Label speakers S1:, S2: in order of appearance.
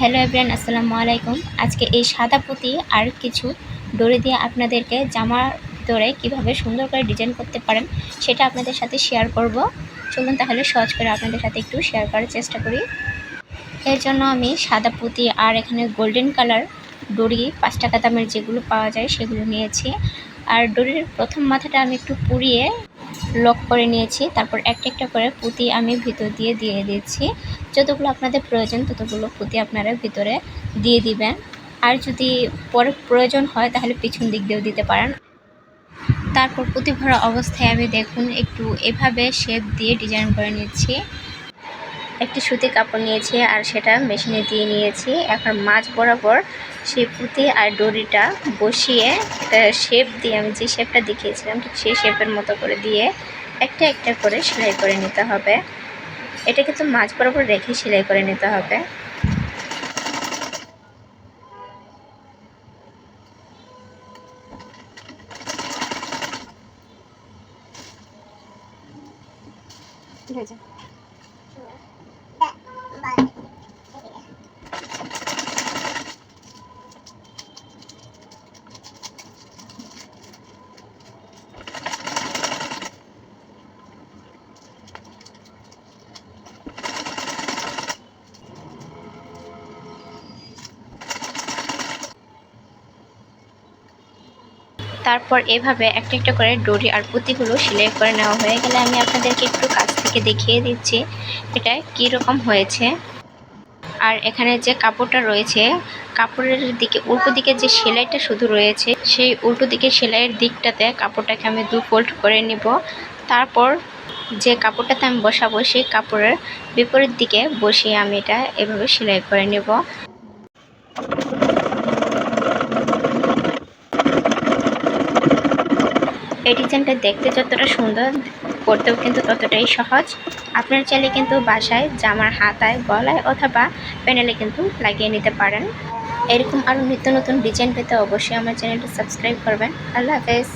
S1: Hello everyone, আসসালামু আলাইকুম। আজকে এই সাদা পুঁতি আর কিছু ডরি দিয়ে আপনাদেরকে জামার ভিতরে কীভাবে সুন্দর করে ডিজাইন করতে পারেন সেটা আপনাদের সাথে শেয়ার করব। চলুন তাহলে সহজ করে আপনাদের সাথে একটু শেয়ার করার চেষ্টা করি। এর জন্য আমি সাদা পুঁতি আর এখানে গোল্ডেন কালার ডরি 5 টাকা দামের যেগুলো পাওয়া যায় সেগুলো নিয়েছি। আর ডরির প্রথম মাথাটা আমি একটু পুড়িয়ে লক করে নিয়েছি। তারপর একটা একটা করে পুঁতি আমি ভিতর দিয়ে দিয়েছি। যতগুলো আপনাদের প্রয়োজন ততগুলো পুঁতি আপনারা ভিতরে দিয়ে দিবেন। আর যদি পরে প্রয়োজন হয় তাহলে পিছন দিক দিয়েও দিতে পারেন। তারপর পুঁতি ভরা অবস্থায় আমি দেখুন একটু এভাবে শেপ দিয়ে ডিজাইন করে নিচ্ছি। একটি সুতি কাপড় নিয়েছি আর সেটা মেশিনে দিয়ে নিয়েছি। এখন মাঝ বরাবর সেই পুঁতি আর ডরিটা বসিয়ে একটা শেপ দিয়ে আমি যে শেপটা দেখিয়েছিলাম ঠিক সেই শেপের মতো করে দিয়ে একটা একটা করে সেলাই করে নিতে হবে। এটা কিন্তু মাঝ বরাবর রেখে সেলাই করে নিতে হবে। তারপর এভাবে একটা একটা করে ডরি আর পুঁতিগুলো সেলাই করে নেওয়া হয়ে গেলে আমি আপনাদেরকে একটু কাছ থেকে দেখিয়ে দিচ্ছি এটা কী রকম হয়েছে। আর এখানে যে কাপড়টা রয়েছে কাপড়ের দিকে উল্টো দিকে যে সেলাইটা শুধু রয়েছে সেই উল্টো দিকে সেলাইয়ের দিকটাতে কাপড়টাকে আমি 2 ফোল্ড করে নিব। তারপর যে কাপড়টাতে আমি বসাবো সেই কাপড়ের বিপরীত দিকে বসিয়ে আমি এটা এভাবে সেলাই করে নেব। এই ডিজাইনটা দেখতে যতটা সুন্দর করতেও কিন্তু ততটাই সহজ। আপনারা চাইলে কিন্তু বাসায় জামার হাতায়, গলায় অথবা প্যানেলে কিন্তু লাগিয়ে নিতে পারেন। এরকম আরও নিত্য নতুন ডিজাইন পেতে অবশ্যই আমার চ্যানেলটি সাবস্ক্রাইব করবেন। আল্লাহ হাফেজ।